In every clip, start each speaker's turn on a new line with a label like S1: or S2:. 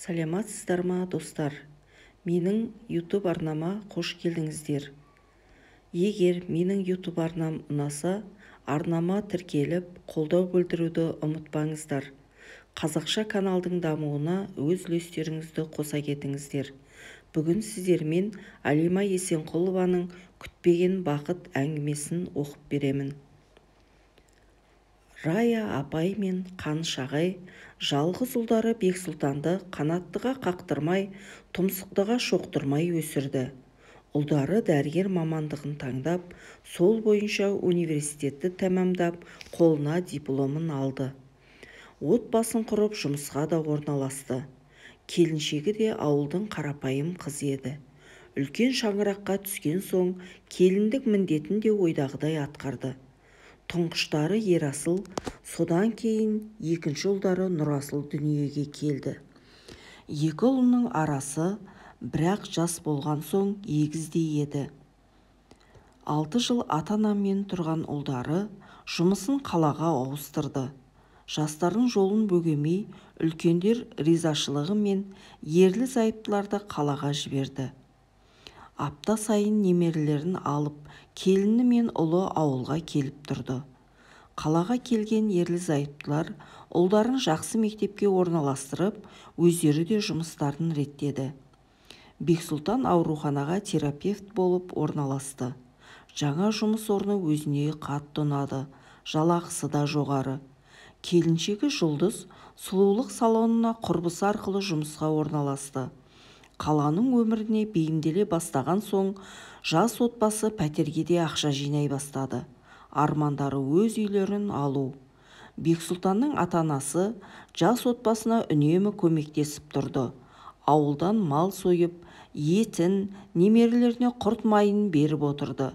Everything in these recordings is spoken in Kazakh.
S1: Саламатсыздар ма, достар? Менің YouTube арнама қош келдіңіздер. Егер менің YouTube арнам ұнаса, арнама тіркеліп, қолдау білдіруді ұмытпаңыздар. Қазақша каналдың дамуына өз үлестеріңізді қоса кетіңіздер. Бүгін сіздермен Алима Есенқұлованың күтпеген бақыт әңгімесін оқып беремін. Рая апай мен Қаныш ағай жалғыз ұлдары Бексұлтанды қанаттыға қақтырмай, тұмсықтыға шоқтырмай өсірді. Ұлдары дәрігер мамандығын таңдап, сол бойынша университетті тәмамдап, қолына дипломын алды. Отбасын құрып жұмысқа да орналасты. Келіншегі де ауылдың қарапайым қызы еді. Үлкен шаңыраққа түскен соң, келіндік міндетін де ойдағыдай атқарды. Тұңғыштары Ерасыл, содан кейін екінші ұлдары Нұрасыл дүниеге келді. Екі ұлының арасы бірақ жас болған соң егіздей еді. 6 жыл ата-анамен тұрған ұлдары жұмысын қалаға ауыстырды. Жастардың жолын бөгемей, үлкендер ризашылығымен ерлі-зайыптыларды қалаға жіберді. Апта сайын немерелерін алып, келіні мен ұлы ауылға келіп тұрды. Қалаға келген ерлі-зайыптылар ұлдарын жақсы мектепке орналастырып, өздері де жұмыстарын реттеді. Бексұлтан ауруханаға терапевт болып орналасты. Жаңа жұмыс орны өзіне қатты ұнады, жалақысы да жоғары. Келіншегі Жұлдыз сұлулық салонына құрбысы арқылы жұмысқа орналасты. Қаланың өміріне бейімделе бастаған соң, жас отбасы пәтерге де ақша жинай бастады. Армандары өз үйлерін алу. Бексұлтанның ата-анасы жас отбасына үнемі көмектесіп тұрды. Ауылдан мал сойып, етін, немерелеріне құрт майын беріп отырды.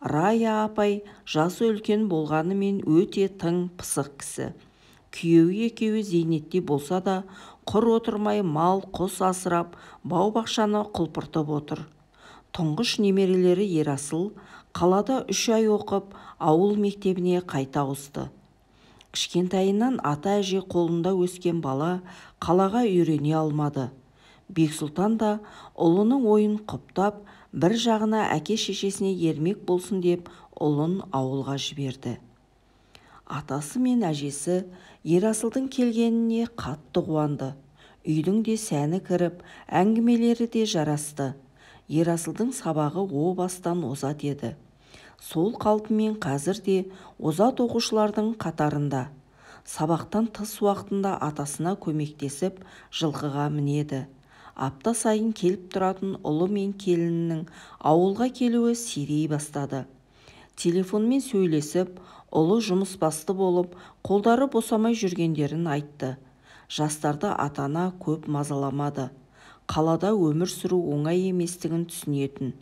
S1: Рая апай жасы үлкен болғанымен өте тың, пысық кісі. Күйеуі екеуі зейнетте болса да, құр отырмай мал, құс асырап, бау-бақшаны құлпыртып отыр. Тұңғыш немерелері Ерасыл қалада 3 ай оқып, ауыл мектебіне қайта ауысты. Кішкентайынан ата-әже қолында өскен бала қалаға үйрене алмады. Бексұлтан да ұлының ойын құптап, бір жағына әке-шешесіне ермек болсын деп, ұлын ауылға жіберді. Атасы мен әжесі Ерасылдың келгеніне қатты қуанды. Үйдің де сәні кіріп, әңгімелері де жарасты. Ерасылдың сабағы о бастан озат еді. Сол қалпымен қазір де озат оқушылардың қатарында. Сабақтан тыс уақытында атасына көмектесіп, жылқыға мінеді. Апта сайын келіп тұратын ұлы мен келінінің ауылға келуі сирей бастады. Телефонмен сөйлесіп, ұлы жұмыс басты болып, қолдары босамай жүргендерін айтты. Жастарды ата-ана көп мазаламады. Қалада өмір сүру оңай еместігін түсінетін.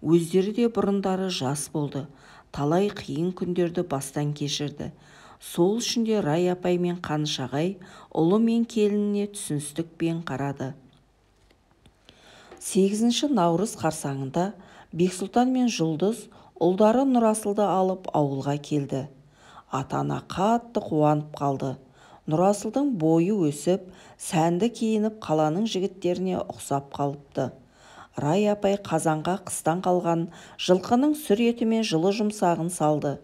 S1: Өздері де бұрындары жас болды. Талай қиын күндерді бастан кешірді. Сол үшін де Рай апай мен Қаныш ағай ұлы мен келініне түсіністікпен қарады. 8 наурыз қарсаңында Бексұлтан мен Жұлдыз ұлдары Нұрасылды алып ауылға келді. Ата-ана қатты қуанып қалды. Нұрасылдың бойы өсіп, сәнді киініп қаланың жігіттеріне ұқсап қалыпты. Рай апай қазанға қыстан қалған жылқының сүр еті мен жылы жұмсағын салды.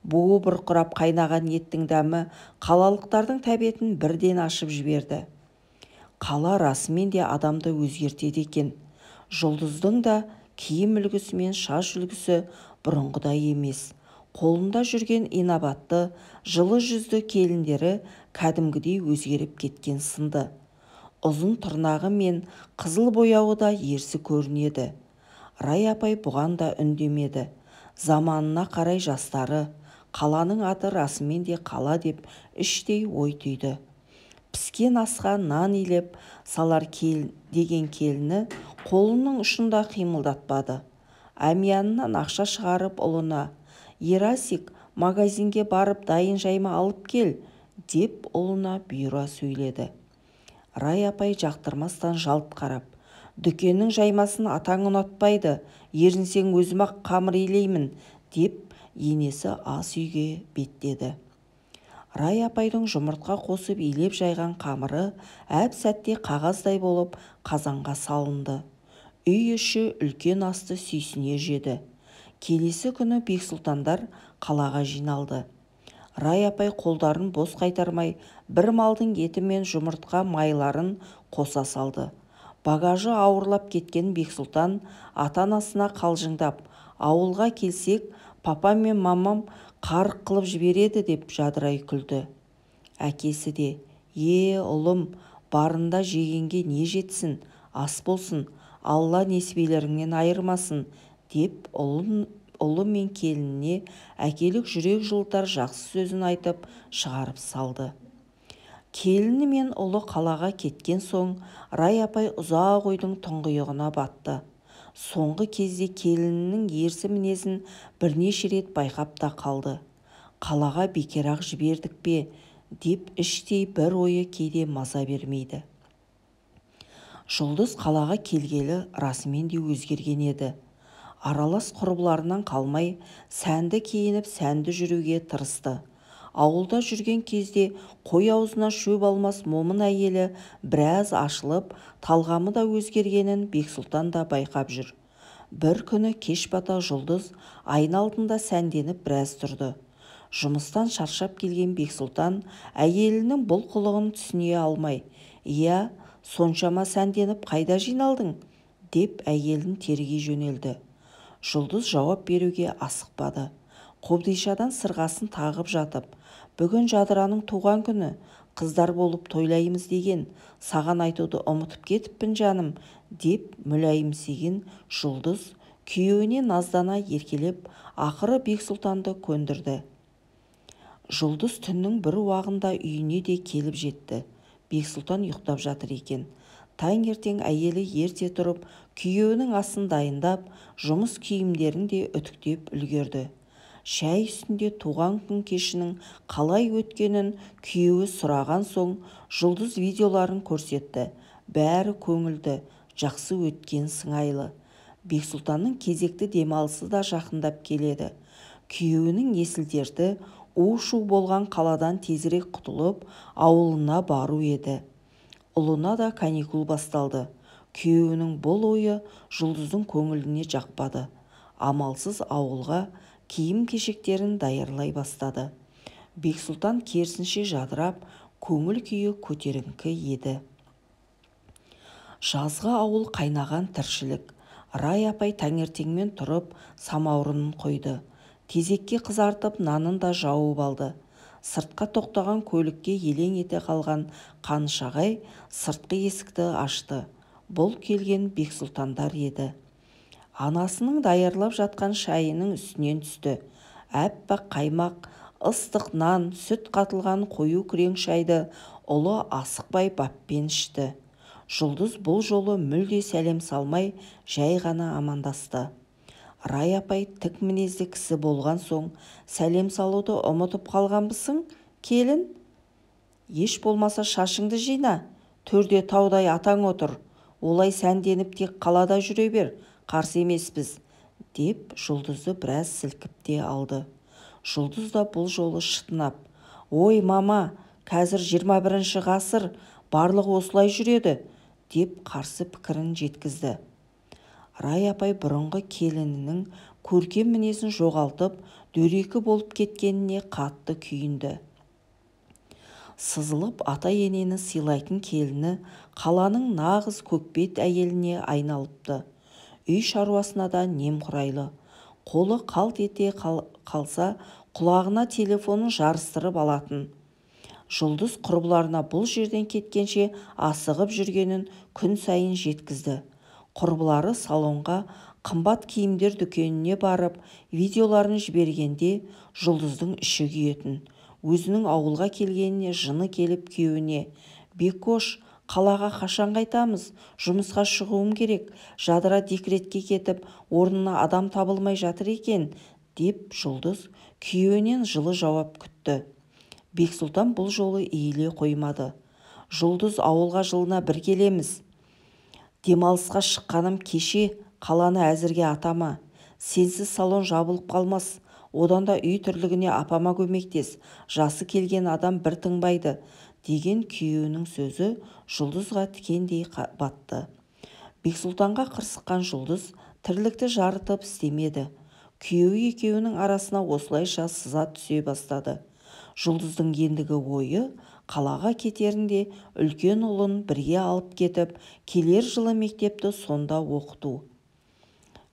S1: Буы бұрқырап қайнаған еттің дәмі қалалықтардың тәбетін бірден ашып жіберді. Қала расымен де адамды өзгертеді екен. Жұлдыздың да киім үлгісі мен шаш үлгісі бұрынғыдай емес. Қолында жүрген инабатты, жылы жүзді келіндері кәдімгідей өзгеріп кеткен сынды. Ұзын тырнағы мен қызыл бояуы да ерсі көрінеді. Рай апай бұған да үндемеді. Заманына қарай жастары, қаланың аты расымен де қала деп іштей ой түйді. Піскен асқа нан илеп салар деген келіні қолының ұшында қимылдатпады. Әмиянынан ақша шығарып ұлына, «Ерасик, магазинге барып дайын жайма алып кел», деп ұлына бұйыра сөйледі. Рай апай жақтырмастан жалт қарап, «Дүкеннің жаймасын атаң ұнатпайды, ерінсең өзім-ақ қамыр илеймін», деп енесі ас үйге беттеді. Рай апайдың жұмыртқа қосып илеп жайған қамыры әп-сәтте қағаздай болып қазанға салынды. Үй іші үлкен асты сүйсіне жеді. Келесі күні Бексұлтандар қалаға жиналды. Рай апай қолдарын бос қайтармай бір малдың еті мен жұмыртқа майларын қоса салды. Багажы ауырлап кеткен Бексұлтан ата-анасына қалжыңдап, ауылға келсек, папам мен мамам қарық қылып жібереді деп жадырай күлді. Әкесі де, ұлым, барында жегенге не жетсін, ас болсын, Алла несібелеріңнен айырмасын, деп ұлы мен келініне әкелік жүрек жылытар жақсы сөзін айтып шығарып салды. Келіні мен ұлы қалаға кеткен соң Рай апай ұзақ ойдың тұңғиығына батты. Соңғы кезде келінінің ерсі мінезін бірнеше рет байқап та қалды. Қалаға бекерақ жібердік пе деп іштей бір ойы кейде маза бермейді. Жұлдыз қалаға келгелі расымен де өзгерген еді. Аралас құрбыларынан қалмай сәнді киініп сәнді жүруге тырысты. Ауылда жүрген кезде қой аузына шөп алмас момын әйелі біраз ашылып, талғамы да өзгергенін Бексұлтан да байқап жүр. Бір күні кеш бата Жұлдыз айна алдында сәнденіп біраз тұрды. Жұмыстан шаршап келген Бексұлтан әйелінің бұл қылығын түсіне алмай, соншама сәнденіп қайда жиналдың? Деп әйелін тергей жөнелді. Жұлдыз жауап беруге асықпады. Қобдишадан сырғасын тағып жатып, бүгін Жадыраның туған күні, қыздар болып тойлаймыз деген, саған айтуды ұмытып кетіппін жаным, деп мүләйімсеген Жұлдыз күйеуіне наздана еркелеп, ақыры Бексұлтанды көндірді. Жұлдыз түннің бір уағында үйіне де келіп жетті. Бексұлтан ұйықтап жатыр екен. Таңертең әйелі ерте тұрып, күйеуінің асын дайындап, жұмыс киімдерін де үтіктеп үлгерді. Шәй үстінде туған күн кешінің қалай өткенін күйеуі сұраған соң, Жұлдыз видеоларын көрсетті. Бәрі көңілді, жақсы өткен сыңайлы. Бексұлтанның кезекті демалысы да жақындап келеді. Күйеуінің есіл-дерті у-шу болған қаладан тезірек құтылып, ауылына бару еді. Ұлына да каникул басталды. Күйеуінің бұл ойы Жұлдыздың көңіліне жақпады. Амалсыз ауылға киім-кешектерін даярлай бастады. Бексұлтан керісінше жадырап, көңіл күйі көтеріңкі еді. Жазғы ауыл қайнаған тіршілік. Рай апай таңертеңмен тұрып, самаурынын қойды. Тезекке қызартып, нанын да жауып алды. Сыртқа тоқтаған көлікке елең ете қалған Қанышағай сыртқы есікті ашты. Бұл келген Бексұлтандар еді. Анасының даярлап жатқан шайының үстінен түсті. Әппақ қаймақ, ыстық нан, сүт қатылған қою күрең шайды ұлы асықпай баппен ішті. Жұлдыз бұл жолы мүлде сәлем салмай, жай ғана амандасты. Рай апай тік мінезді кісі болған соң, сәлем салуды ұмытып қалғанбысың, келін? Еш болмаса шашыңды жина, төрде таудай атаң отыр. Олай сәнденіп тек қалада жүре бер, қарсы емеспіз, деп Жұлдызды біраз сілкіп те алды. Жұлдыз да бұл жолы шытынап, ой мама, қазір 21 ғасыр, барлығы осылай жүреді, деп қарсы пікірін жеткізді. Рай апай бұрынғы келінінің көркем мінезін жоғалтып, дөрекі болып кеткеніне қатты күйінді. Сызылып ата-енені сыйлайтын келіні қаланың нағыз көкбет әйеліне айналыпты. Үй шаруасына да немқұрайлы. Қолы қалт ете қалса, құлағына телефонын жарыстырып алатын. Жұлдыз құрбыларына бұл жерден кеткенше асығып жүргенін күн сайын жеткізді. Құрбылары салонға қымбат киімдер дүкеніне барып, видеоларын жібергенде Жұлдыздың іші күйетін. Өзінің ауылға келгеніне жыны келіп күйеуіне, «Бекош, қалаға қашан қайтамыз? Жұмысқа шығуым керек. Жадыра декретке кетіп, орнына адам табылмай жатыр екен», деп Жұлдыз күйеуінен жылы жауап күтті. Бексұлтан бұл жолы иіле қоймады. «Жұлдыз, ауылға жылына бір келеміз. Демалысқа шыққаным кеше, қаланы әзірге атама. Сенсіз салон жабылып қалмас. одан да үй тірлігіне апама көмектес, жасы келген адам бір тыңбайды, деген күйеуінің сөзі Жұлдызға тікендей батты. Бексұлтанға қырсыққан Жұлдыз тірлікті жарытып істемеді. Күйеуі екеуінің арасына осылайша сыза түсе бастады. Жұлдыздың ендігі ойы қалаға кетерінде үлкен ұлын бірге алып кетіп, келер жылы мектепті сонда оқыту.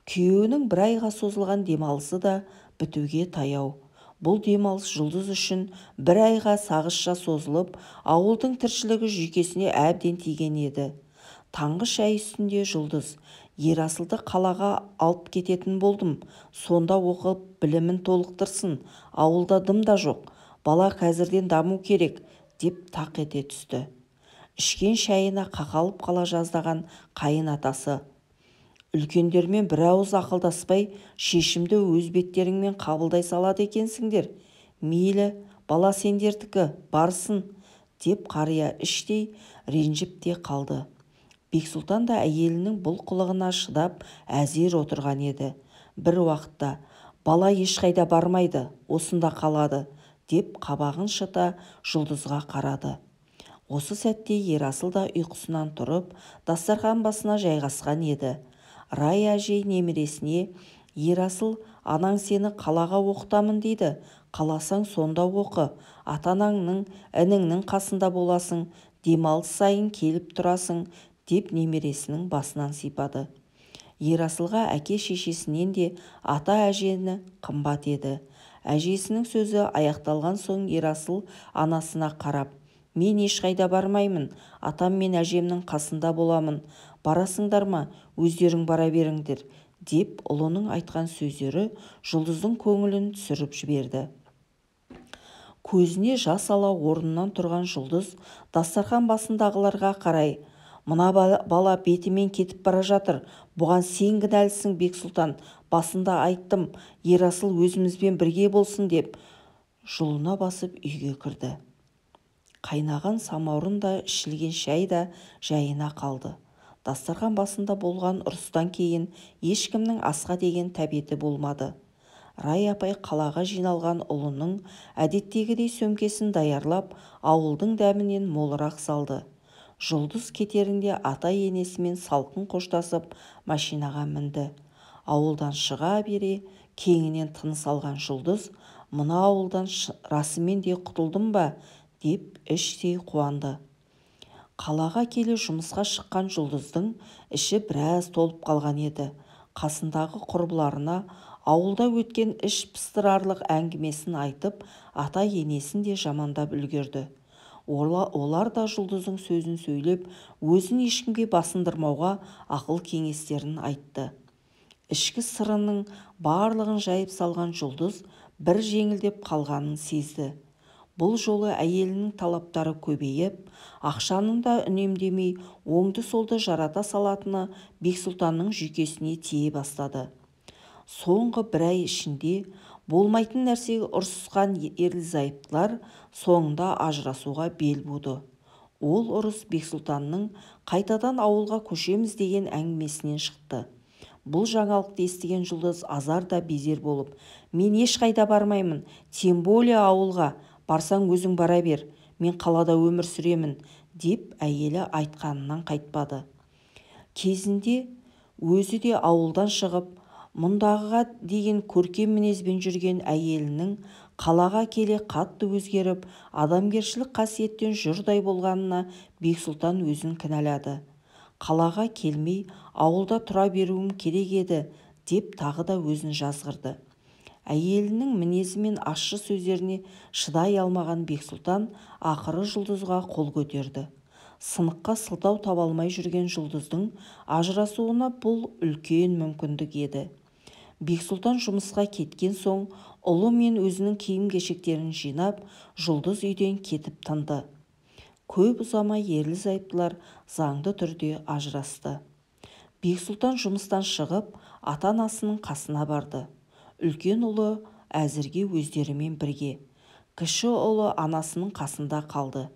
S1: Күйеуінің бір айға созылған демалысы да бітуге таяу. Бұл демалыс Жұлдыз үшін бір айға сағызша созылып, ауылдың тіршілігі жүйкесіне әбден тиген еді. Таңғы шай үстінде Жұлдыз: Ерасылды қалаға алып кететін болдым, сонда оқып білімін толықтырсын, ауылда дым да жоқ, бала қазірден даму керек, деп тақ ете түсті. Ішкен шайына қақалып қала жаздаған қайын атасы: үлкендермен бір ауыз ақылдаспай, шешімді өз беттеріңмен қабылдай салады екенсіңдер. Мейлі, бала сендердікі, барсын, деп қария іштей ренжіп те қалды. Бексұлтан да әйелінің бұл қылығына шыдап әзер отырған еді. Бір уақытта: бала ешқайда бармайды, осында қалады, деп қабағын шыта Жұлдызға қарады. Осы сәтте Ерасыл да ұйқысынан тұрып, дастархан басына жайғасқан еді. Рай әжей немересіне: Ерасыл, анаң сені қалаға оқытамын дейді, қаласаң сонда оқы, ата-анаңның, ініңнің қасында боласың, демалыс сайын келіп тұрасың, деп немересінің басынан сипады. Ерасылға әке-шешесінен де ата-әжені қымбат еді. Әжесінің сөзі аяқталған соң Ерасыл анасына қарап: мен ешқайда бармаймын, атам мен әжемнің қасында боламын, барасыңдар ма, өздерің бара беріңдер, деп ұлының айтқан сөздері Жұлдыздың көңілін түсіріп жіберді. Көзіне жас ала орнынан тұрған Жұлдыз дастархан басындағыларға қарай: мына бала бетімен кетіп бара жатыр, бұған сен кінәлісің Бексұлтан, басында айттым, Ерасыл өзімізбен бірге болсын, деп жұлына басып үйге кірді. Қайнаған самаурын да, ішілген шай да жайына қалды. Дастархан басында болған ұрыстан кейін ешкімнің асқа деген тәбеті болмады. Рай апай қалаға жиналған ұлының әдеттегідей сөмкесін даярлап, ауылдың дәмінен молырақ салды. Жұлдыз кетерінде ата-енесімен салқын қоштасып машинаға мінді. Ауылдан шыға бере кеңінен тыныс алған Жұлдыз: мына ауылдан расымен де құтылдым ба, деп іштей қуанды. Қалаға келе жұмысқа шыққан Жұлдыздың іші біраз толып қалған еді. Қасындағы құрбыларына ауылда өткен іш пыстырарлық әңгімесін айтып, ата-енесін де жамандап үлгерді. Олар да Жұлдыздың сөзін сөйлеп, өзін ешкімге басындырмауға ақыл кеңестерін айтты. Ішкі сырының барлығын жайып салған Жұлдыз бір жеңілдеп қалғанын сезді. Бұл жолы әйелінің талаптары көбейіп, ақшаның да үнемдемей оңды-солды жарата салатыны Бексұлтанның жүйкесіне тие бастады. Соңғы бір ай ішінде болмайтын нәрсеге ұрысқан ерлі-зайыптылар соңында ажырасуға бел буды. Ол ұрыс Бексұлтанның қайтадан ауылға көшеміз деген әңгімесінен шықты. Бұл жаңалықты естіген Жұлдыз азар да безер болып: мен ешқайда бармаймын, тем более ауылға, барсаң өзің бара бер, мен қалада өмір сүремін, деп әйелі айтқанынан қайтпады. Кезінде өзі де ауылдан шығып, мұндағыға деген көркем мінезбен жүрген әйелінің қалаға келе қатты өзгеріп, адамгершілік қасиеттен жұрдай болғанына Бексұлтан өзін кінәлады. Қалаға келмей ауылда тұра беруім керек еді, деп тағы да өзін жазғырды. Әйелінің мінезі мен ащы сөздеріне шыдай алмаған Бексұлтан ақыры Жұлдызға қол көтерді. Сыныққа сылтау таба алмай жүрген Жұлдыздың ажырасуына бұл үлкен мүмкіндік еді. Бексұлтан жұмысқа кеткен соң ұлы мен өзінің киім-кешектерін жинап, Жұлдыз үйден кетіп тынды. Көп ұзамай ерлі-зайыптылар заңды түрде ажырасты. Бексұлтан жұмыстан шығып, ата-анасының қасына барды. Үлкен ұлы әзірге өздерімен бірге. Кіші ұлы анасының қасында қалды.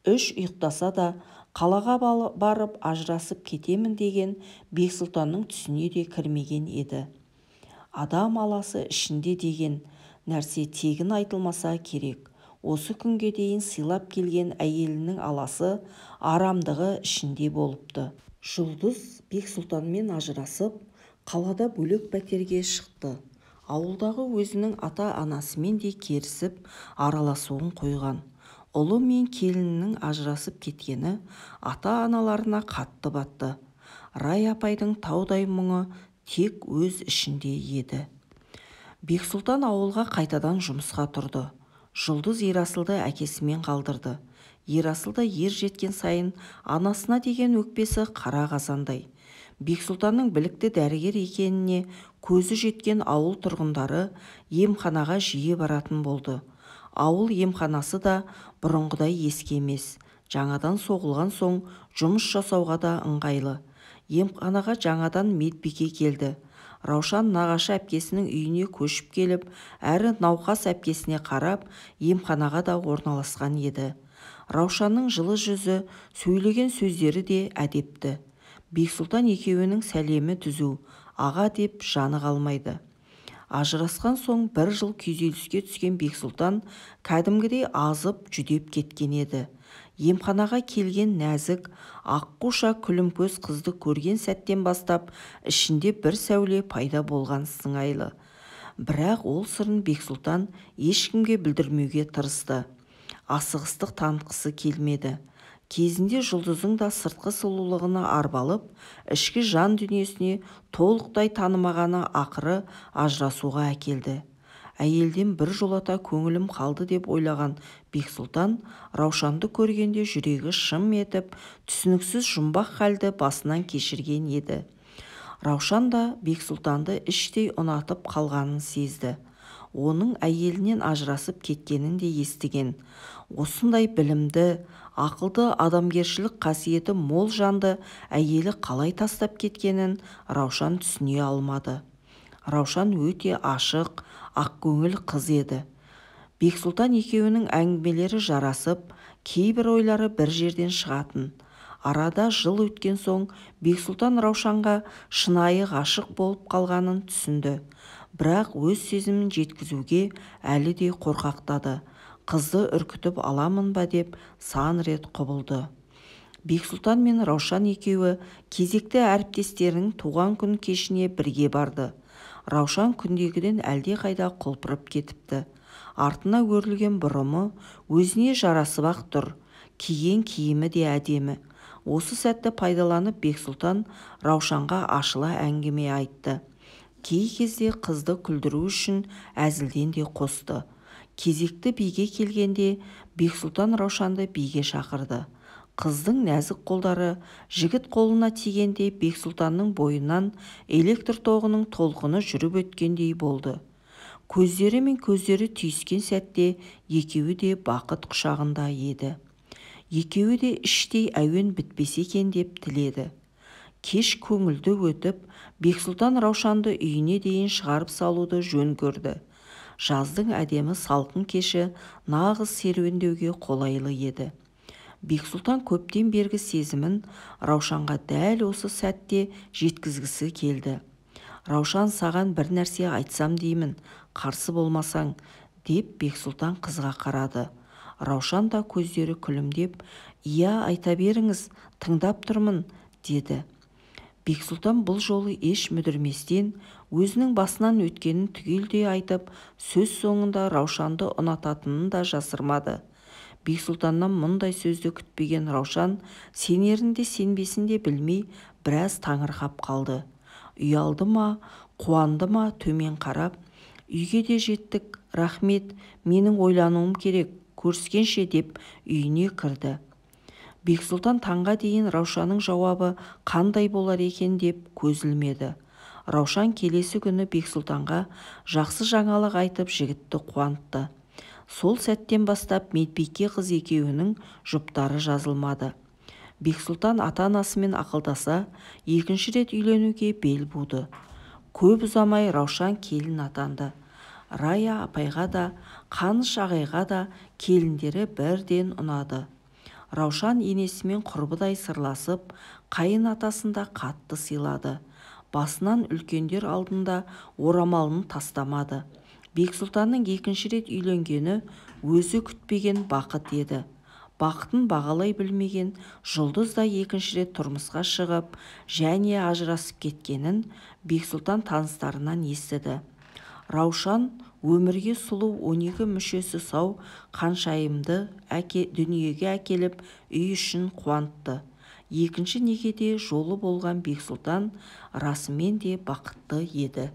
S1: Үш ұйықтаса да қалаға барып ажырасып кетемін деген Бексұлтанның түсіне де кірмеген еді. Адам аласы ішінде деген нәрсе тегін айтылмаса керек. Осы күнге дейін сыйлап келген әйелінің аласы, арамдығы ішінде болыпты. Жұлдыз Бексұлтанмен ажырасып, қалада бөлек пәтерге шықты. Ауылдағы өзінің ата-анасымен де керісіп, араласуын қойған. Ұлы мен келінінің ажырасып кеткені ата-аналарына қатты батты. Рай апайдың таудай мұңы тек өз ішінде еді. Бексұлтан ауылға қайтадан жұмысқа тұрды. Жұлдыз Ерасылды әкесімен қалдырды. Ерасылда ер жеткен сайын анасына деген өкпесі қара қазандай. Бексұлтанның білікті дәрігер екеніне көзі жеткен ауыл тұрғындары емханаға жиі баратын болды. Ауыл емханасы да бұрынғыдай ескі емес. Жаңадан соғылған соң жұмыс жасауға да ыңғайлы. Емханаға жаңадан медбике келді. Раушан нағашы әпкесінің үйіне көшіп келіп, әрі науқас әпкесіне қарап, емханаға да орналасқан еді. Раушанның жылы жүзі, сөйлеген сөздері де әдепті. Бексұлтан екеуінің сәлемі түзу, аға деп жаны қалмайды. Ажырасқан соң 1 жыл күйзеліске түскен Бексұлтан кәдімгідей азып жүдеп кеткен еді. Емханаға келген нәзік, аққуша күлімкөз қызды көрген сәттен бастап ішінде бір сәуле пайда болған сыңайлы. Бірақ ол сырын Бексұлтан ешкімге білдірмеуге тырысты. Асығыстық танытқысы келмеді. Кезінде Жұлдыздың да сыртқы сұлулығына арбалып, ішкі жан дүниесіне толықтай танымағаны ақыры ажырасуға әкелді. Әйелден бір жолата көңілім қалды деп ойлаған Бексұлтан Раушанды көргенде жүрегі шым етіп, түсініксіз жұмбақ халді басынан кешірген еді. Раушан да Бексұлтанды іштей ұнатып қалғанын сезді. Оның әйелінен ажырасып кеткенін де естіген. Осындай білімді, ақылды, адамгершілік қасиеті мол жанды әйелі қалай тастап кеткенін Раушан түсіне алмады. Раушан өте ашық, ақкөңіл қыз еді. Бексұлтан екеуінің әңгімелері жарасып, кейбір ойлары бір жерден шығатын. Арада жыл өткен соң Бексұлтан Раушанға шынайы ғашық болып қалғанын түсінді. Бірақ өз сезімін жеткізуге әлі де қорқақтады. Қызды үркітіп аламын ба деп сан рет құбылды. Бексұлтан мен Раушан екеуі кезекті әріптестерінің туған күн кешіне бірге барды. Раушан күндегіден әлде қайда құлпырып кетіпті. Артына өрілген бұрымы өзіне жарасып ақ тұр. Киген киімі де әдемі. Осы сәтті пайдаланып Бексұлтан Раушанға ашыла әңгіме айтты. Кей кезде қызды күлдіру үшін әзілден де қосты. Кезекті биге келгенде Бексұлтан Раушанды биге шақырды. Қыздың нәзік қолдары жігіт қолына тигенде Бексұлтанның бойынан электр тоғының толқыны жүріп өткендей болды. Көздері мен көздері түйіскен сәтте екеуі де бақыт құшағында еді. Екеуі де іштей әуен бітпесе екен деп тіледі. Кеш көңілді өтіп, Бексұлтан Раушанды үйіне дейін шығарып салуды жөн көрді. Жаздың әдемі салқын кеші нағыз серуендеуге қолайлы еді. Бексұлтан көптен бергі сезімін Раушанға дәл осы сәтте жеткізгісі келді. Раушан, саған бір нәрсе айтсам деймін, қарсы болмасаң, деп Бексұлтан қызға қарады. Раушан да көздері күлімдеп, иә, айта беріңіз, тыңдап тұрмын, деді. Бексұлтан бұл жолы еш мүдірместен өзінің басынан өткенін түгелдей айтып, сөз соңында Раушанды ұнататынын да жасырмады. Бексұлтаннан мұндай сөзді күтпеген Раушан сенерін де сенбесін де білмей біраз таңырқап қалды. Ұялды ма, қуанды ма төмен қарап, үйге де жеттік, рахмет, менің ойлануым керек, көріскенше деп үйіне кірді. Бексұлтан таңға дейін Раушанның жауабы қандай болар екен деп көз ілмеді. Раушан келесі күні Бексұлтанға жақсы жаңалық айтып жігітті қуантты. Сол сәттен бастап медбике қыз екеуінің жұптары жазылмады. Бексұлтан ата-анасымен ақылдаса, екінші рет үйленуге бел буды. Көп ұзамай Раушан келін атанды. Рая апайға да, Қаныш ағайға да келіндері бірден ұнады. Раушан енесімен құрбыдай сырласып, қайын атасында қатты сыйлады. Басынан үлкендер алдында орамалын тастамады. Бексұлтанның екінші рет үйленгені өзі күтпеген бақыт еді. Бақытын бағалай білмеген Жұлдыз да екінші рет тұрмысқа шығып және ажырасып кеткенін Бексұлтан таныстарынан естіді. Раушан өмірге сұлу 12 мүшесі сау қаншайымды дүниеге әкеліп үй ішін қуантты. Екінші некеде жолы болған Бексұлтан расымен де бақытты еді.